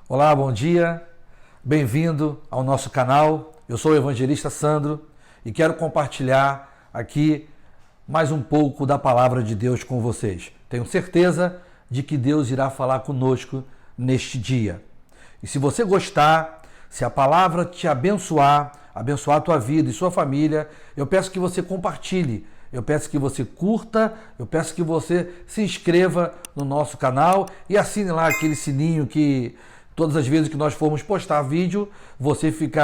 Olá, bom dia, bem-vindo ao nosso canal. Eu sou o evangelista Sandro e quero compartilhar aqui mais um pouco da palavra de Deus com vocês. Tenho certeza de que Deus irá falar conosco neste dia. E se você gostar, se a palavra te abençoar a tua vida e sua família, eu peço que você compartilhe, eu peço que você curta, eu peço que você se inscreva no nosso canal e assine lá aquele sininho que todas as vezes que nós formos postar vídeo,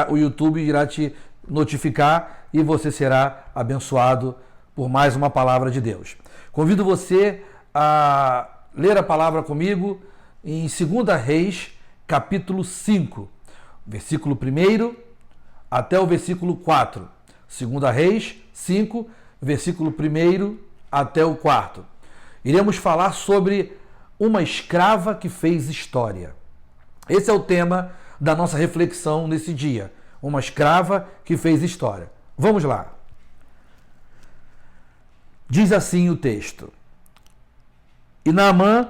o YouTube irá te notificar e você será abençoado por mais uma palavra de Deus. Convido você a ler a palavra comigo em 2 Reis, capítulo 5, versículo 1 até o versículo 4. 2 Reis 5, versículo 1 até o 4. Iremos falar sobre uma escrava que fez história. Esse é o tema da nossa reflexão nesse dia. Uma escrava que fez história. Vamos lá. Diz assim o texto. E Naamã,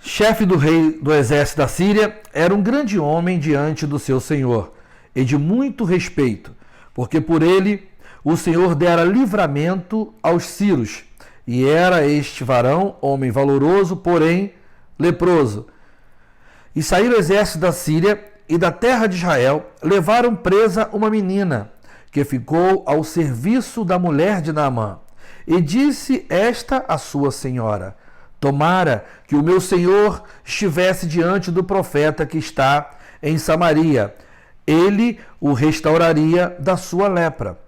chefe do rei do exército da Síria, era um grande homem diante do seu senhor e de muito respeito, porque por ele o Senhor dera livramento aos sírios. E era este varão, homem valoroso, porém leproso. E saíram o exército da Síria e da terra de Israel, levaram presa uma menina, que ficou ao serviço da mulher de Naamã. E disse esta a sua senhora: tomara que o meu senhor estivesse diante do profeta que está em Samaria, ele o restauraria da sua lepra.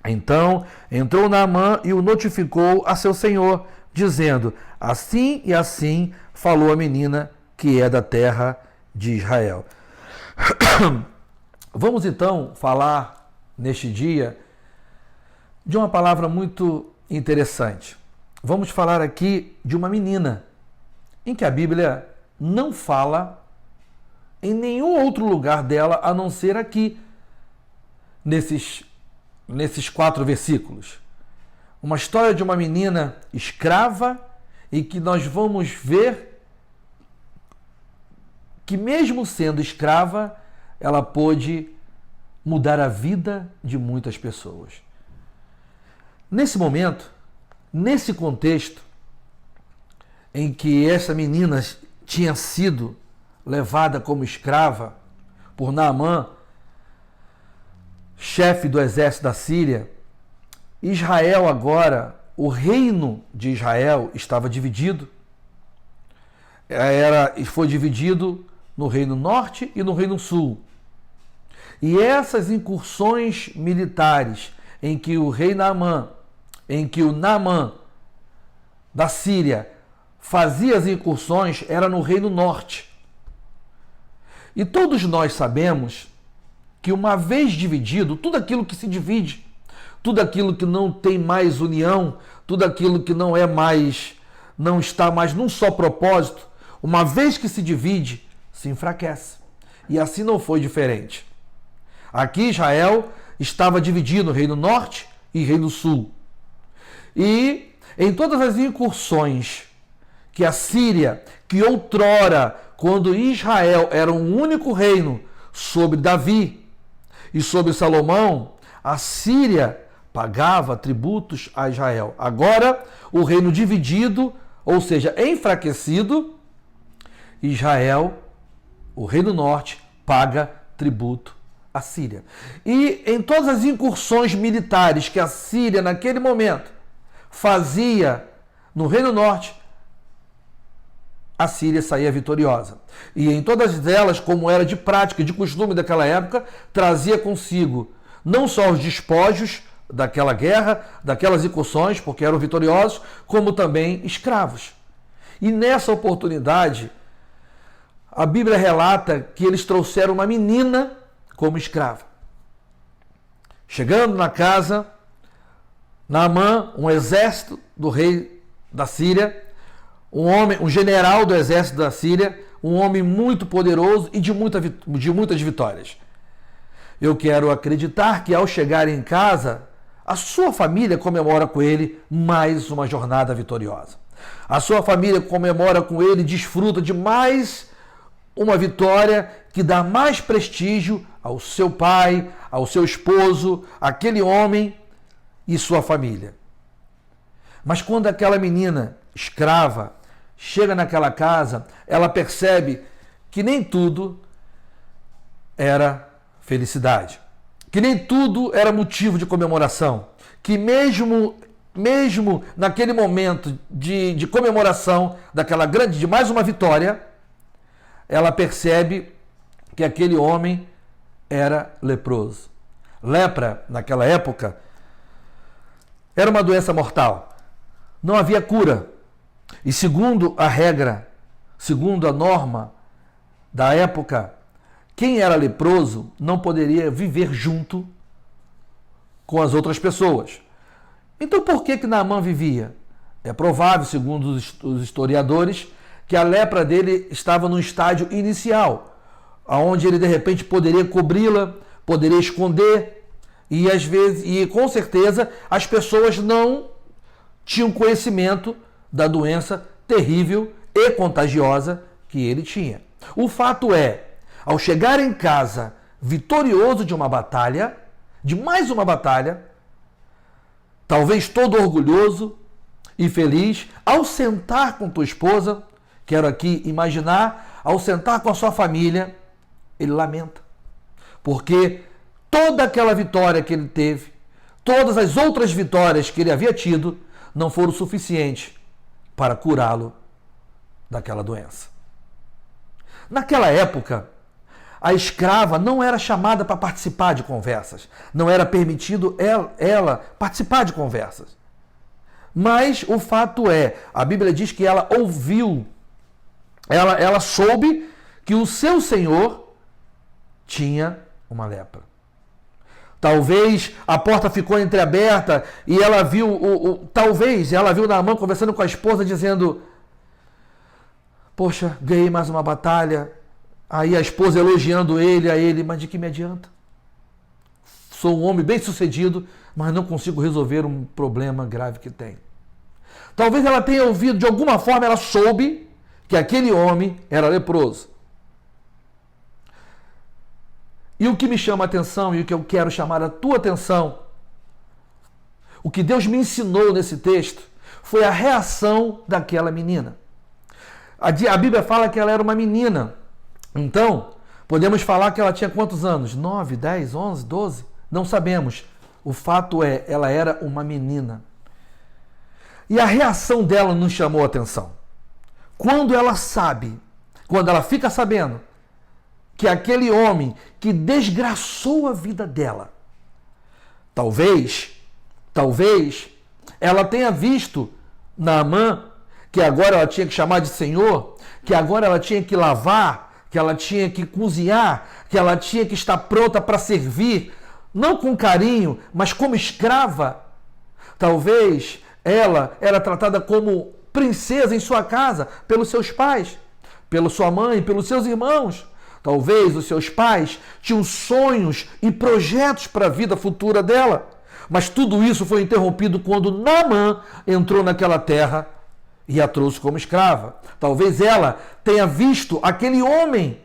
Então entrou Naamã e o notificou a seu senhor, dizendo: assim e assim falou a menina que é da terra de Israel. Vamos então falar neste dia de uma palavra muito interessante. Vamos falar aqui de uma menina, em que a Bíblia não fala em nenhum outro lugar dela a não ser aqui, nesses 4 versículos. Uma história de uma menina escrava e que nós vamos ver que mesmo sendo escrava, ela pôde mudar a vida de muitas pessoas. Nesse momento, nesse contexto em que essa menina tinha sido levada como escrava por Naamã, chefe do exército da Síria, Israel agora, o reino de Israel estava dividido. Foi dividido no reino norte e no reino sul. E essas incursões militares em que o rei Naamã, em que o Naamã da Síria fazia as incursões, era no reino norte. E todos nós sabemos que uma vez dividido, tudo aquilo que se divide, tudo aquilo que não tem mais união, tudo aquilo que não está mais num só propósito, uma vez que se divide, se enfraquece. E assim não foi diferente. Aqui Israel estava dividido, reino norte e reino sul. E em todas as incursões que a Síria, que outrora, quando Israel era um único reino sobre Davi e sobre Salomão, a Síria pagava tributos a Israel. Agora, o reino dividido, ou seja, enfraquecido, Israel, o reino norte, paga tributo à Síria. E em todas as incursões militares que a Síria, naquele momento, fazia no reino norte, a Síria saía vitoriosa. E em todas elas, como era de prática, de costume daquela época, trazia consigo não só os despojos daquela guerra, daquelas incursões, porque eram vitoriosos, como também escravos. E nessa oportunidade, a Bíblia relata que eles trouxeram uma menina como escrava. Chegando na casa, Naamã, um exército do rei da Síria, um general do exército da Síria, um homem muito poderoso e de muitas vitórias. Eu quero acreditar que ao chegar em casa, a sua família comemora com ele mais uma jornada vitoriosa. A sua família comemora com ele, desfruta de mais uma vitória que dá mais prestígio ao seu pai, ao seu esposo, aquele homem e sua família. Mas quando aquela menina escrava chega naquela casa, ela percebe que nem tudo era felicidade, que nem tudo era motivo de comemoração, que mesmo naquele momento de comemoração daquela grande, de mais uma vitória, ela percebe que aquele homem era leproso. Lepra, naquela época, era uma doença mortal. Não havia cura. E segundo a regra, segundo a norma da época, quem era leproso não poderia viver junto com as outras pessoas. Então por que Naamã vivia? É provável, segundo os historiadores, que a lepra dele estava no estágio inicial, onde ele de repente poderia cobri-la, poderia esconder, e às vezes, e com certeza, as pessoas não tinham conhecimento da doença terrível e contagiosa que ele tinha. O fato é, ao chegar em casa vitorioso de uma batalha, de mais uma batalha, talvez todo orgulhoso e feliz, ao sentar com tua esposa, quero aqui imaginar, ao sentar com a sua família, ele lamenta. Porque toda aquela vitória que ele teve, todas as outras vitórias que ele havia tido, não foram suficientes para curá-lo daquela doença. Naquela época, a escrava não era chamada para participar de conversas. Não era permitido ela participar de conversas. Mas o fato é, a Bíblia diz que ela ouviu, ela soube que o seu senhor tinha uma lepra. Talvez a porta ficou entreaberta e ela viu, talvez ela viu Naamã conversando com a esposa dizendo: poxa, ganhei mais uma batalha. Aí a esposa elogiando ele, mas de que me adianta? Sou um homem bem-sucedido, mas não consigo resolver um problema grave que tenho. Talvez ela tenha ouvido, de alguma forma ela soube que aquele homem era leproso. E o que me chama a atenção e o que eu quero chamar a tua atenção, o que Deus me ensinou nesse texto, foi a reação daquela menina. A Bíblia fala que ela era uma menina. Então, podemos falar que ela tinha quantos anos? 9, 10, 11, 12? Não sabemos. O fato é, ela era uma menina. E a reação dela nos chamou a atenção. Quando ela sabe, quando ela fica sabendo que aquele homem que desgraçou a vida dela, talvez ela tenha visto Naamã, que agora ela tinha que chamar de Senhor, que agora ela tinha que lavar, que ela tinha que cozinhar, que ela tinha que estar pronta para servir, não com carinho, mas como escrava. Talvez ela era tratada como princesa em sua casa, pelos seus pais, pela sua mãe, pelos seus irmãos. Talvez os seus pais tinham sonhos e projetos para a vida futura dela. Mas tudo isso foi interrompido quando Naamã entrou naquela terra e a trouxe como escrava. Talvez ela tenha visto aquele homem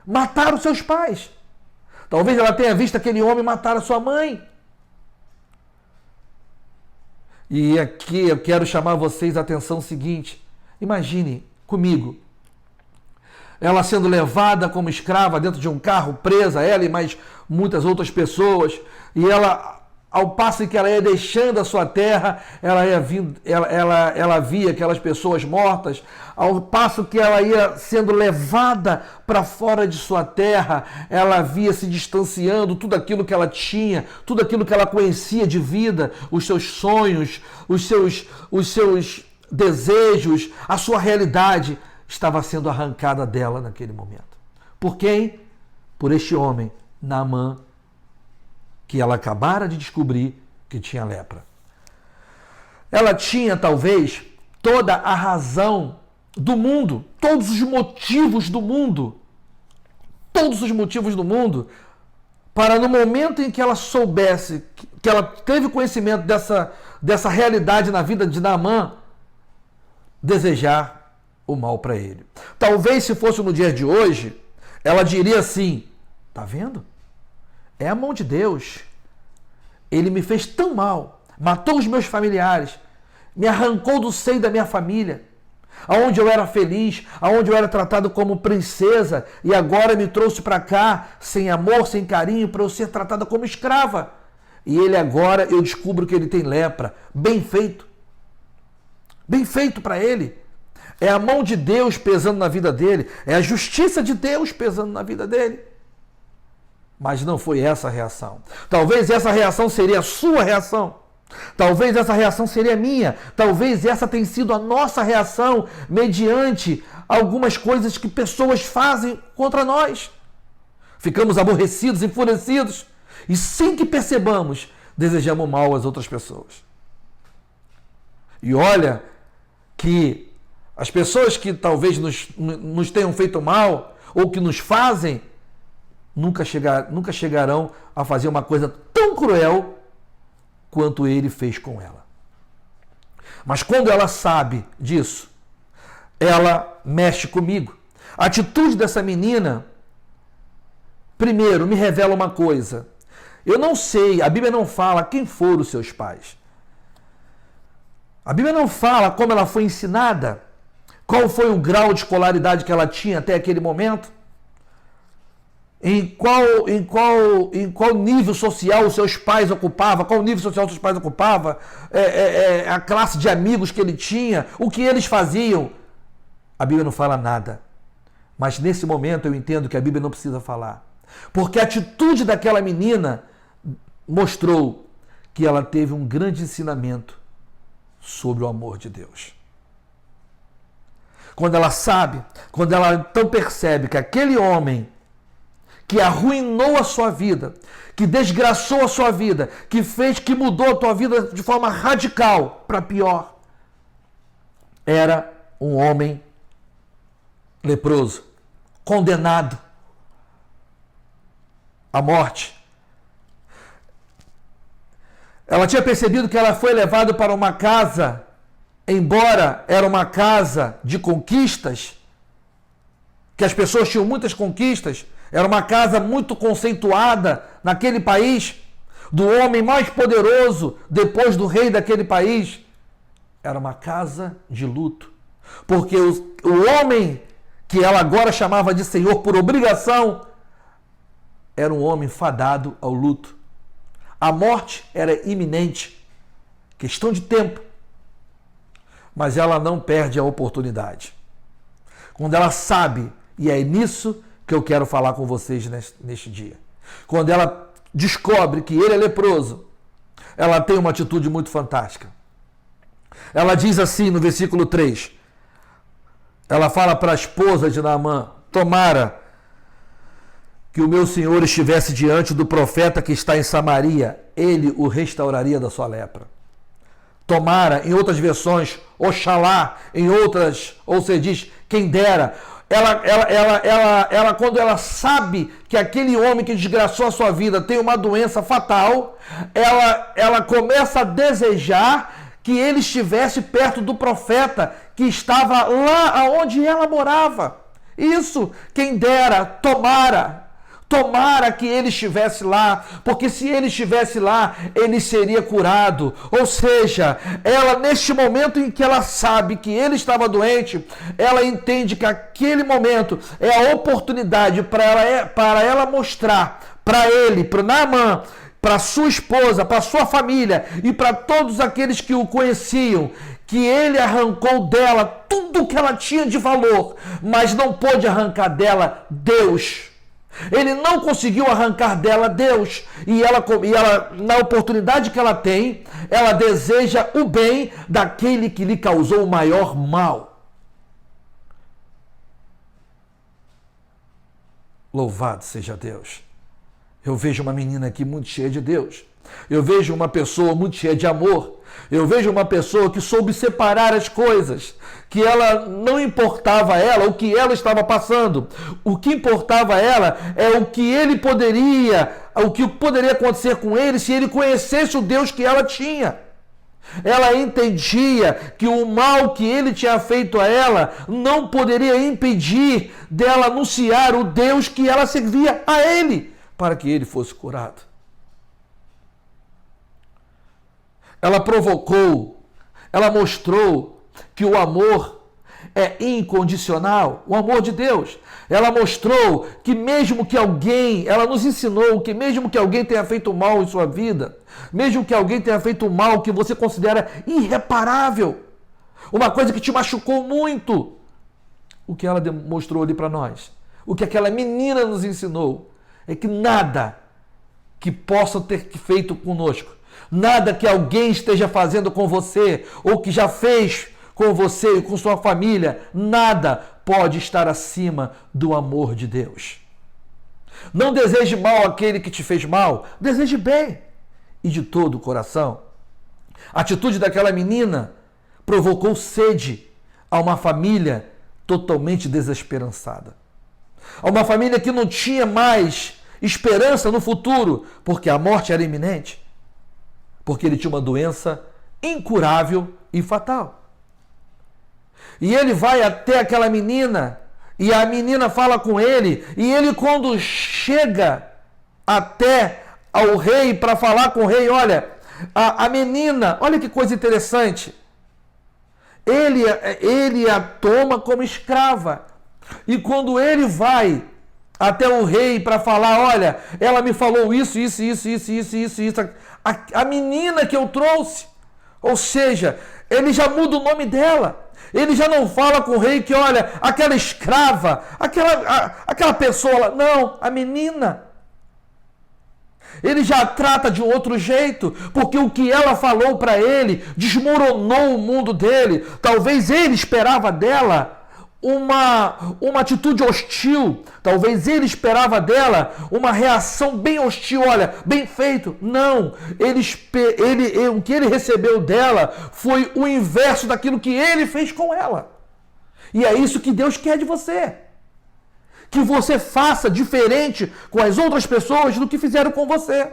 matar os seus pais. Talvez ela tenha visto aquele homem matar a sua mãe. E aqui eu quero chamar vocês a atenção seguinte. Imagine comigo, ela sendo levada como escrava dentro de um carro, presa, ela e mais muitas outras pessoas, e ela, ao passo que ela ia deixando a sua terra, ela via aquelas pessoas mortas. Ao passo que ela ia sendo levada para fora de sua terra, ela via se distanciando tudo aquilo que ela tinha, tudo aquilo que ela conhecia de vida, os seus sonhos, os seus desejos, a sua realidade estava sendo arrancada dela naquele momento. Por quem? Por este homem, Naamã, que ela acabara de descobrir que tinha lepra. Ela tinha, talvez, toda a razão do mundo, todos os motivos do mundo para no momento em que ela soubesse, que ela teve conhecimento dessa realidade na vida de Naamã, desejar o mal para ele. Talvez se fosse no dia de hoje, ela diria assim: tá vendo? É a mão de Deus. Ele me fez tão mal, matou os meus familiares, me arrancou do seio da minha família, aonde eu era feliz, aonde eu era tratado como princesa, e agora me trouxe para cá sem amor, sem carinho, para eu ser tratada como escrava. E ele agora, eu descubro que ele tem lepra. Bem feito. Bem feito para ele. É a mão de Deus pesando na vida dele, é a justiça de Deus pesando na vida dele. Mas não foi essa a reação. Talvez essa reação seria a sua reação. Talvez essa reação seria minha. Talvez essa tenha sido a nossa reação mediante algumas coisas que pessoas fazem contra nós. Ficamos aborrecidos, enfurecidos e, sem que percebamos, desejamos mal às outras pessoas. E olha que as pessoas que talvez nos tenham feito mal ou que nos fazem, nunca chegarão a fazer uma coisa tão cruel quanto ele fez com ela. Mas quando ela sabe disso, ela mexe comigo. A atitude dessa menina, primeiro, me revela uma coisa. Eu não sei, a Bíblia não fala quem foram os seus pais. A Bíblia não fala como ela foi ensinada, qual foi o grau de escolaridade que ela tinha até aquele momento, em qual nível social os seus pais ocupavam, qual nível social os seus pais ocupavam, a classe de amigos que ele tinha, o que eles faziam. A Bíblia não fala nada. Mas nesse momento eu entendo que a Bíblia não precisa falar. Porque a atitude daquela menina mostrou que ela teve um grande ensinamento sobre o amor de Deus. Quando ela sabe, quando ela então percebe que aquele homem que arruinou a sua vida, que desgraçou a sua vida, que mudou a tua vida de forma radical para pior, era um homem leproso, condenado à morte. Ela tinha percebido que ela foi levada para uma casa, embora era uma casa de conquistas, que as pessoas tinham muitas conquistas, era uma casa muito conceituada naquele país, do homem mais poderoso depois do rei daquele país. Era uma casa de luto, porque o homem que ela agora chamava de Senhor por obrigação era um homem fadado ao luto. A morte era iminente, questão de tempo, mas ela não perde a oportunidade. Quando ela sabe, e é nisso que eu quero falar com vocês neste dia. Quando ela descobre que ele é leproso, ela tem uma atitude muito fantástica. Ela diz assim no versículo 3, ela fala para a esposa de Naamã: tomara que o meu senhor estivesse diante do profeta que está em Samaria, ele o restauraria da sua lepra. Tomara, em outras versões, oxalá, em outras, ou se diz, quem dera. Ela, quando ela sabe que aquele homem que desgraçou a sua vida tem uma doença fatal, ela começa a desejar que ele estivesse perto do profeta que estava lá onde ela morava. Isso, quem dera, tomara que ele estivesse lá, porque se ele estivesse lá, ele seria curado. Ou seja, ela, neste momento em que ela sabe que ele estava doente, ela entende que aquele momento é a oportunidade para ela mostrar para ele, para Naamã, para sua esposa, para sua família e para todos aqueles que o conheciam, que ele arrancou dela tudo que ela tinha de valor, mas não pôde arrancar dela Deus. Ele não conseguiu arrancar dela Deus. E ela, na oportunidade que ela tem, ela deseja o bem daquele que lhe causou o maior mal. Louvado seja Deus. Eu vejo uma menina aqui muito cheia de Deus. Eu vejo uma pessoa muito cheia de amor. Eu vejo uma pessoa que soube separar as coisas, que ela não importava a ela o que ela estava passando. O que importava a ela é o que ele poderia o que poderia acontecer com ele se ele conhecesse o Deus que ela tinha. Ela entendia que o mal que ele tinha feito a ela não poderia impedir dela anunciar o Deus que ela servia a ele, para que ele fosse curado. Ela provocou, ela mostrou que o amor é incondicional, o amor de Deus. Ela mostrou que mesmo que alguém, ela nos ensinou que mesmo que alguém tenha feito mal em sua vida, mesmo que alguém tenha feito mal que você considera irreparável, uma coisa que te machucou muito, o que ela demonstrou ali para nós, o que aquela menina nos ensinou, é que nada que possa ter feito conosco, nada que alguém esteja fazendo com você, ou que já fez com você e com sua família, nada pode estar acima do amor de Deus. Não deseje mal àquele que te fez mal, deseje bem, e de todo o coração. A atitude daquela menina provocou sede a uma família totalmente desesperançada. A uma família que não tinha mais esperança no futuro, porque a morte era iminente, porque ele tinha uma doença incurável e fatal. E ele vai até aquela menina, e a menina fala com ele, e ele, quando chega até ao rei para falar com o rei, olha, a menina, olha que coisa interessante, ele a toma como escrava, e quando ele vai até o rei para falar, olha, ela me falou isso, a menina que eu trouxe, ou seja, ele já muda o nome dela. Ele já não fala com o rei que, olha, aquela escrava, aquela pessoa, não, a menina. Ele já trata de um outro jeito, porque o que ela falou para ele desmoronou o mundo dele. Talvez ele esperava dela uma atitude hostil. Talvez ele esperava dela uma reação bem hostil. Olha, bem feito. Não. O que ele recebeu dela foi o inverso daquilo que ele fez com ela. E é isso que Deus quer de você. Que você faça diferente com as outras pessoas do que fizeram com você.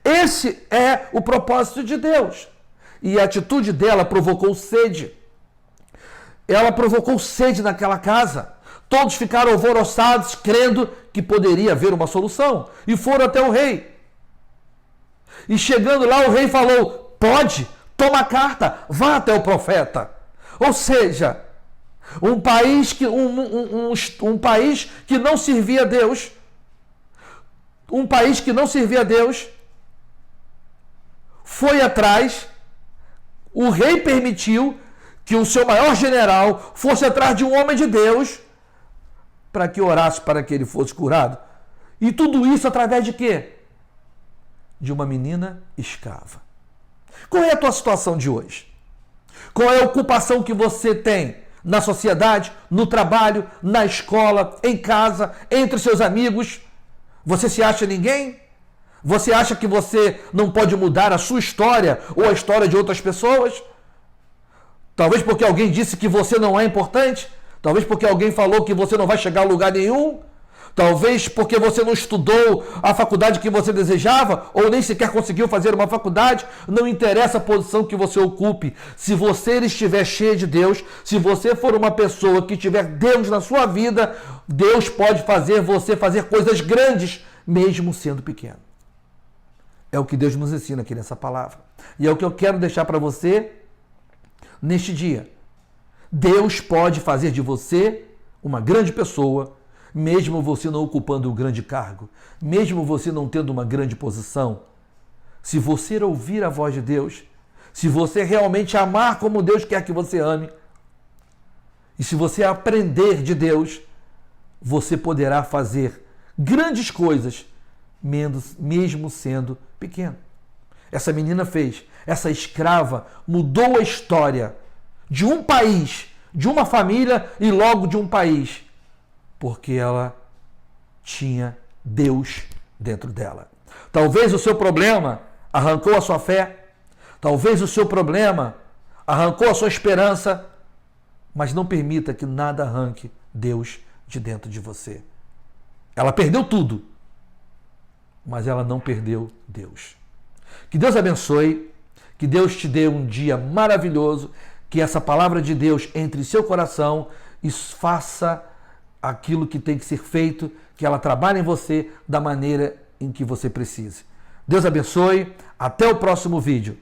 Esse é o propósito de Deus. E a atitude dela provocou sede. Ela provocou sede naquela casa. Todos ficaram alvoroçados, crendo que poderia haver uma solução. E foram até o rei. E chegando lá, o rei falou, pode, toma a carta, vá até o profeta. Ou seja, um país que não servia a Deus, foi atrás, o rei permitiu que o seu maior general fosse atrás de um homem de Deus para que orasse para que ele fosse curado. E tudo isso através de quê? De uma menina escrava. Qual é a tua situação de hoje? Qual é a ocupação que você tem na sociedade, no trabalho, na escola, em casa, entre seus amigos? Você se acha ninguém? Você acha que você não pode mudar a sua história ou a história de outras pessoas? Talvez porque alguém disse que você não é importante? Talvez porque alguém falou que você não vai chegar a lugar nenhum? Talvez porque você não estudou a faculdade que você desejava, ou nem sequer conseguiu fazer uma faculdade. Não interessa a posição que você ocupe. Se você estiver cheio de Deus, se você for uma pessoa que tiver Deus na sua vida, Deus pode fazer você fazer coisas grandes, mesmo sendo pequeno. É o que Deus nos ensina aqui nessa palavra. E é o que eu quero deixar para você neste dia. Deus pode fazer de você uma grande pessoa, mesmo você não ocupando um grande cargo, mesmo você não tendo uma grande posição. Se você ouvir a voz de Deus, se você realmente amar como Deus quer que você ame, e se você aprender de Deus, você poderá fazer grandes coisas, mesmo sendo pequeno. Essa menina fez. Essa escrava mudou a história de um país, de uma família e logo de um país, porque ela tinha Deus dentro dela. Talvez o seu problema arrancou a sua fé, talvez o seu problema arrancou a sua esperança, mas não permita que nada arranque Deus de dentro de você. Ela perdeu tudo, mas ela não perdeu Deus. Que Deus abençoe, que Deus te dê um dia maravilhoso, que essa palavra de Deus entre em seu coração e faça aquilo que tem que ser feito, que ela trabalhe em você da maneira em que você precise. Deus abençoe, até o próximo vídeo.